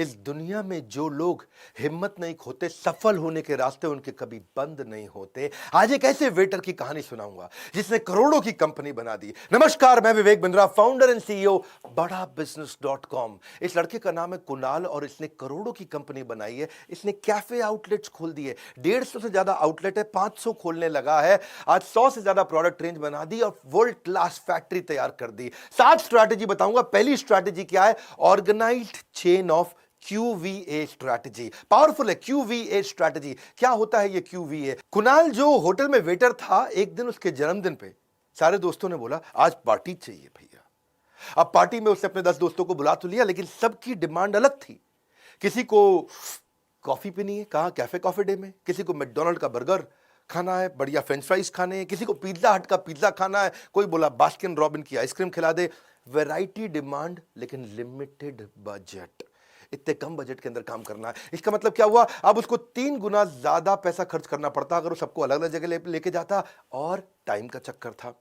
इस दुनिया में जो लोग हिम्मत नहीं खोते, सफल होने के रास्ते उनके कभी बंद नहीं होते। आज एक ऐसे वेटर की कहानी सुनाऊंगा जिसने करोड़ों की कंपनी बना दी। नमस्कार, मैं Vivek Bindra, founder and CEO बड़ा बिजनेस .com। इस लड़के का नाम है कुणाल और इसने करोड़ों की कंपनी बनाई है। इसने कैफे आउटलेट्स खोल दिए, 150 से ज्यादा आउटलेट है, 500 खोलने लगा है। आज 100 से ज्यादा प्रोडक्ट रेंज बना दी और वर्ल्ड क्लास फैक्ट्री तैयार कर दी। 7 स्ट्रैटेजी बताऊंगा। पहली स्ट्रैटेजी क्या है? Organised chain of QVA strategy. Powerful है QVA स्ट्रैटेजी। क्या होता है ये QVA? कुणाल जो होटल में वेटर था, एक दिन उसके जन्मदिन पे सारे दोस्तों ने बोला आज पार्टी चाहिए भैया। अब पार्टी में उसने अपने 10 दोस्तों को बुला तो लिया, लेकिन सबकी डिमांड अलग थी। किसी को कॉफी पीनी है, कहा कैफे कॉफी डे में। किसी को मैकडॉनल्ड का बर्गर खाना है, बढ़िया फ्रेंच फ्राइज खाने हैं। किसी को पिज्जा हट का पिज्जा खाना है। कोई बोला बास्किन रॉबिन की आइसक्रीम खिला दे। वैरायटी डिमांड, लेकिन लिमिटेड बजट। इतने कम बजट के अंदर काम करना है। इसका मतलब क्या हुआ? अब उसको 3 गुना ज्यादा पैसा खर्च करना पड़ता अगर वो सबको अलग अलग जगह लेके जाता, और टाइम का चक्कर था।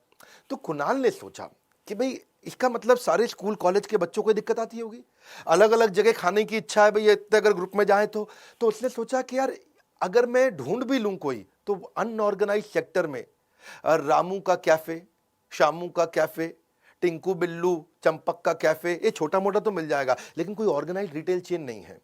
तो कुणाल ने सोचा कि भाई इसका मतलब सारे स्कूल कॉलेज के बच्चों को दिक्कत आती होगी, अलग अलग जगह खाने की इच्छा है भाई, इतने अगर ग्रुप में जाए तो उसने सोचा कि यार अगर मैं ढूंढ भी लूं कोई, तो अनऑर्गेनाइज सेक्टर में रामू का कैफे, शामू का कैफे, टिंकू बिल्लू, चंपक का कैफे, ये छोटा मोटा तो मिल जाएगा, लेकिन कोई ऑर्गेनाइज रिटेल चेन नहीं है।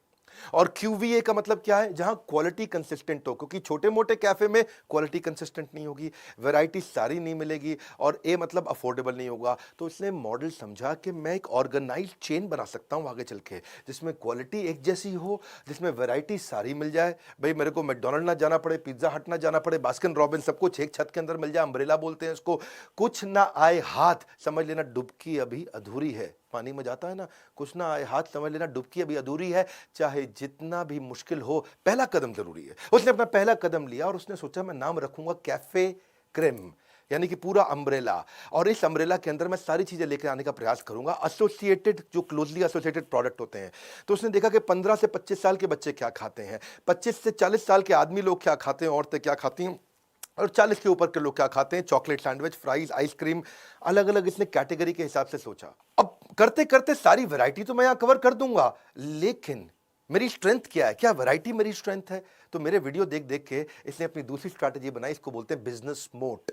और QVA का मतलब क्या है? जहां क्वालिटी कंसिस्टेंट हो, क्योंकि छोटे मोटे कैफे में क्वालिटी कंसिस्टेंट नहीं होगी, वैरायटी सारी नहीं मिलेगी, और ए मतलब अफोर्डेबल नहीं होगा। तो इसने मॉडल समझा कि मैं एक ऑर्गेनाइज्ड चेन बना सकता हूं आगे चल के, जिसमें क्वालिटी एक जैसी हो, जिसमें वैरायटी सारी मिल जाए। भाई मेरे को मैकडॉनल्ड ना जाना पड़े, पिज्जा हट ना जाना पड़े, बास्किन रॉबिन, सब कुछ एक छत के अंदर मिल जाए। अम्ब्रेला बोलते हैं इसको। कुछ ना आए हाथ, समझ लेना डुबकी अभी अधूरी है। पानी में जाता है ना, कुछ ना आए हाथ, समझ लेना डुबकी अभी अधूरी है। चाहे जितना भी मुश्किल हो, पहला कदम जरूरी है। उसने अपना पहला कदम लिया और उसने सोचा मैं नाम रखूंगा कैफे क्रेम, यानी कि पूरा अम्ब्रेला। और इस अम्ब्रेला के अंदर मैं सारी चीजें लेकर आने का प्रयास करूंगा, एसोसिएटेड, जो क्लोजली एसोसिएटेड प्रोडक्ट होते हैं। तो उसने देखा कि 15 से 25 साल के बच्चे क्या खाते हैं, 25 से 40 साल के आदमी लोग क्या खाते हैं, औरतें क्या खाती हैं, और 40 के ऊपर के लोग क्या खाते हैं। चॉकलेट सैंडविच, फ्राइज, आइसक्रीम, अलग अलग इसने कैटेगरी के हिसाब से सोचा। अब करते करते सारी वैरायटी तो मैं यहां कवर कर दूंगा, लेकिन मेरी स्ट्रेंथ क्या है? क्या वैरायटी मेरी स्ट्रेंथ है? तो मेरे वीडियो देख देख के इसने अपनी दूसरी स्ट्रैटेजी बनाई, इसको बोलते हैं बिजनेस मोट।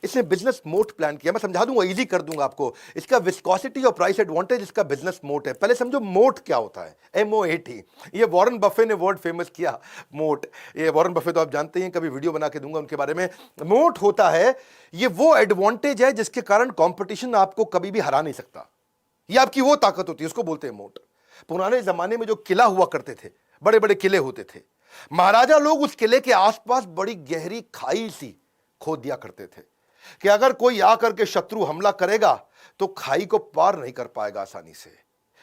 इसने बिजनेस मोट प्लान किया। मैं समझा दूंगा, इजी कर दूंगा आपको। इसका विस्कोसिटी और प्राइस एडवांटेज इसका बिजनेस मोट है। पहले समझो मोट क्या होता है, MOAT। ये वॉरेन बफे ने वर्ड फेमस किया, मोट। ये वॉरेन बफे तो आप जानते हैं, कभी वीडियो बना के दूंगा उनके बारे में। मोट होता है, ये वो एडवांटेज है जिसके कारण कंपटीशन आपको कभी भी हरा नहीं सकता। ये आपकी वो ताकत होती है, उसको बोलते हैं मोट। पुराने जमाने में जो किला हुआ करते थे, बड़े बड़े किले होते थे, महाराजा लोग उस किले के आसपास बड़ी गहरी खाई सी खोद दिया करते थे कि अगर कोई आकर के शत्रु हमला करेगा तो खाई को पार नहीं कर पाएगा आसानी से।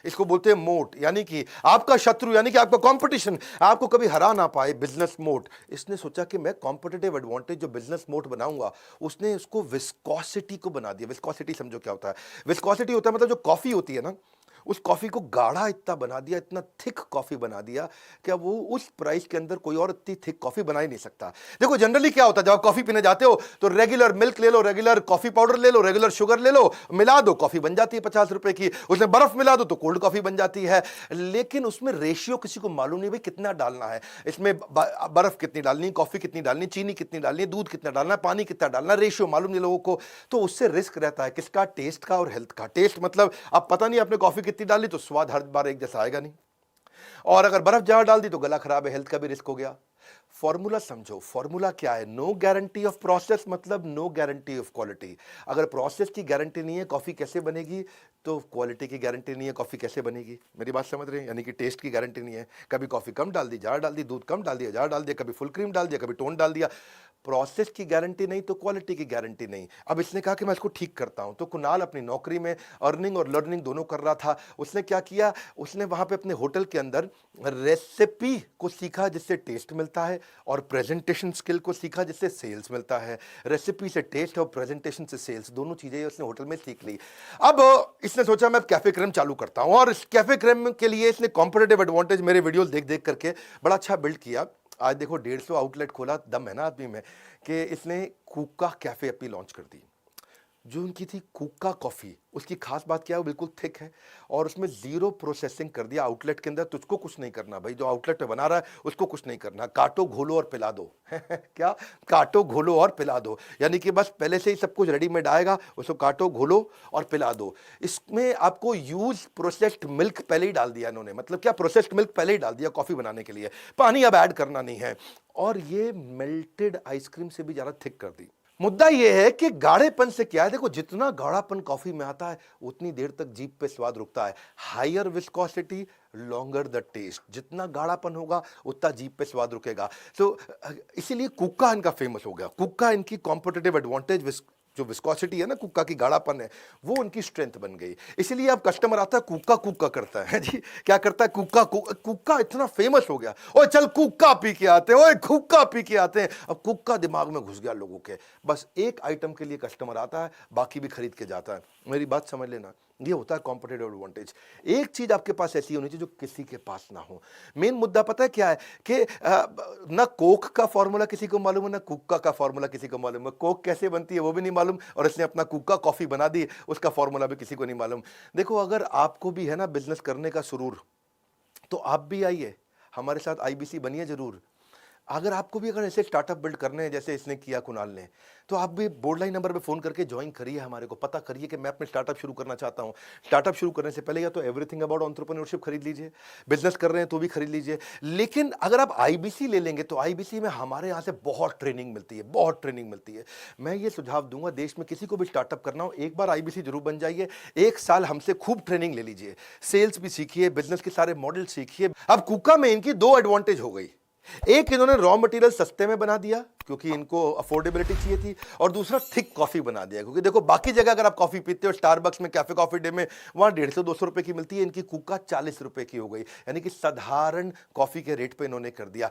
इसको बोलते हैं मोट, यानी कि आपका शत्रु, यानी कि आपका कंपटीशन आपको कभी हरा ना पाए, बिजनेस मोट। इसने सोचा कि मैं कॉम्पिटिटिव एडवांटेज जो बिजनेस मोट बनाऊंगा, उसने उसको विस्कोसिटी को बना दिया। विस्कोसिटी समझो क्या होता है? विस्कोसिटी होता है मतलब जो कॉफी होती है ना, उस कॉफी को गाढ़ा इतना बना दिया, इतना थिक कॉफी बना दिया कि अब वो उस प्राइस के अंदर कोई और इतनी थिक कॉफी बना ही नहीं सकता। देखो जनरली क्या होता है, जब आप कॉफी पीने जाते हो तो रेगुलर मिल्क ले लो, रेगुलर कॉफी पाउडर ले लो, रेगुलर शुगर ले लो, मिला दो, कॉफी बन जाती है 50 रुपए की। उसमें बर्फ मिला दो तो कोल्ड कॉफी बन जाती है। लेकिन उसमें रेशियो किसी को मालूम नहीं भाई कितना डालना है, इसमें बर्फ कितनी डालनी, कॉफी कितनी डालनी, चीनी कितनी डालनी, दूध कितना डालना, पानी कितना डालना, रेशियो मालूम नहीं लोगों को। तो उससे रिस्क रहता है किसका? टेस्ट का और हेल्थ का। टेस्ट मतलब अब पता नहीं आपने कॉफी कितनी डाली तो स्वाद हर बार एक जैसा आएगा नहीं, और अगर बर्फ ज्यादा डाल दी तो गला खराब है, हेल्थ का भी रिस्क हो गया। फॉर्मूला समझो, फॉर्मूला क्या है? नो गारंटी ऑफ प्रोसेस मतलब नो गारंटी ऑफ क्वालिटी। अगर प्रोसेस की गारंटी नहीं है, कॉफी कैसे बनेगी? तो क्वालिटी की गारंटी नहीं है, कॉफी कैसे बनेगी? मेरी बात समझ रहे हैं? यानी कि टेस्ट की गारंटी नहीं है। कभी कॉफी कम डाल दी, ज्यादा डाल दी, दूध कम डाल दिया, ज्यादा डाल दिया, कभी फुल क्रीम डाल दिया, कभी टोन डाल दिया। प्रोसेस की गारंटी नहीं तो क्वालिटी की गारंटी नहीं। अब इसने कहा कि मैं इसको ठीक करता हूं। तो कुणाल अपनी नौकरी में अर्निंग और लर्निंग दोनों कर रहा था। उसने क्या किया? उसने वहां पे अपने होटल के अंदर रेसिपी को सीखा जिससे टेस्ट मिलता है, और प्रेजेंटेशन स्किल को सीखा जिससे सेल्स मिलता है। रेसिपी से टेस्ट और प्रेजेंटेशन से सेल्स, दोनों चीजें उसने होटल में सीख ली। अब इसने सोचा मैं कैफे क्रेम चालू करता हूं, और इस कैफे क्रेम के लिए इसने कॉम्पिटिटिव एडवांटेज मेरे वीडियोस देख देख करके बड़ा अच्छा बिल्ड किया। आज देखो 150 आउटलेट खोला, दम है ना आदमी में, कि इसने कूका कैफे अपनी लॉन्च कर दी। जो उनकी थी कुका कॉफ़ी, उसकी खास बात क्या है, वो बिल्कुल थिक है और उसमें ज़ीरो प्रोसेसिंग कर दिया आउटलेट के अंदर। तुझको कुछ नहीं करना भाई, जो आउटलेट पे बना रहा है उसको कुछ नहीं करना, काटो घोलो और पिला दो क्या, काटो घोलो और पिला दो, यानी कि बस पहले से ही सब कुछ रेडीमेड आएगा, उसको काटो घोलो और पिला दो। इसमें आपको यूज प्रोसेस्ड मिल्क पहले ही डाल दिया इन्होंने, मतलब क्या, प्रोसेस्ड मिल्क पहले ही डाल दिया कॉफ़ी बनाने के लिए, पानी अब ऐड करना नहीं है, और ये मेल्टेड आइसक्रीम से भी ज़्यादा थिक कर दी। मुद्दा यह है कि गाढ़ेपन से क्या है, देखो जितना गाढ़ापन कॉफी में आता है उतनी देर तक जीभ पे स्वाद रुकता है। Higher viscosity, longer the taste, जितना गाढ़ापन होगा उतना जीभ पे स्वाद रुकेगा। सो इसीलिए कुक्का इनका फेमस हो गया। कुक्का इनकी कॉम्पिटिटिव एडवांटेज, जो विस्कोसिटी है ना, कुक्का की गाढ़ापन है, वो उनकी स्ट्रेंथ बन गई। इसीलिए अब कस्टमर आता है कुक्का कुक्का करता है जी, क्या करता है, कुक्का कुक्का इतना फेमस हो गया, ओए चल कुक्का पी के आते हैं, ओए कुक्का पी के आते हैं। अब कुक्का दिमाग में घुस गया लोगों के, बस एक आइटम के लिए कस्टमर आता है, बाकी भी खरीद के जाता है। मेरी बात समझ लेना, ये होता है कॉम्पिटिटिव एडवांटेज। एक चीज आपके पास ऐसी होनी चाहिए जो किसी के पास ना हो। मेन मुद्दा पता है क्या है कि ना कोक का फॉर्मूला किसी को मालूम है, ना कुक्का का फॉर्मूला किसी को मालूम है। कोक कैसे बनती है वो भी नहीं मालूम, और इसने अपना कुक्का कॉफी बना दी, उसका फॉर्मूला भी किसी को नहीं मालूम। देखो, अगर आपको भी है ना बिजनेस करने का सुरूर, तो आप भी आइए हमारे साथ, आईबीसी बनिए जरूर। अगर आपको भी अगर ऐसे स्टार्टअप बिल्ड करने हैं जैसे इसने किया कुणाल ने, तो आप भी बोर्ड लाइन नंबर पे फोन करके ज्वाइन करिए, हमारे को पता करिए कि मैं अपने स्टार्टअप शुरू करना चाहता हूं। स्टार्टअप शुरू करने से पहले या तो एवरीथिंग अबाउट एंटरप्रेन्योरशिप खरीद लीजिए, बिजनेस कर रहे हैं तो भी खरीद लीजिए। लेकिन अगर आप आईबीसी ले लेंगे तो आईबीसी में हमारे यहाँ से बहुत ट्रेनिंग मिलती है, बहुत ट्रेनिंग मिलती है। मैं ये सुझाव दूंगा, देश में किसी को भी स्टार्टअप करना हो, एक बार आईबीसी जरूर बन जाइए। एक साल हमसे खूब ट्रेनिंग ले लीजिए, सेल्स भी सीखिए, बिजनेस के सारे मॉडल सीखिए। अब कुका में इनकी दो एडवांटेज हो गई, एक इन्होंने रॉ मटेरियल सस्ते में बना दिया क्योंकि इनको अफोर्डेबिलिटी चाहिए थी, और दूसरा थिक कॉफी बना दिया, क्योंकि देखो बाकी जगह अगर आप कॉफी पीते हो स्टारबक्स में, कैफे कॉफी डे में, वहां 150-200 रुपए की मिलती है, इनकी कुका 40 रुपए की हो गई, यानी कि साधारण कॉफी के रेट पे इन्होंने कर दिया।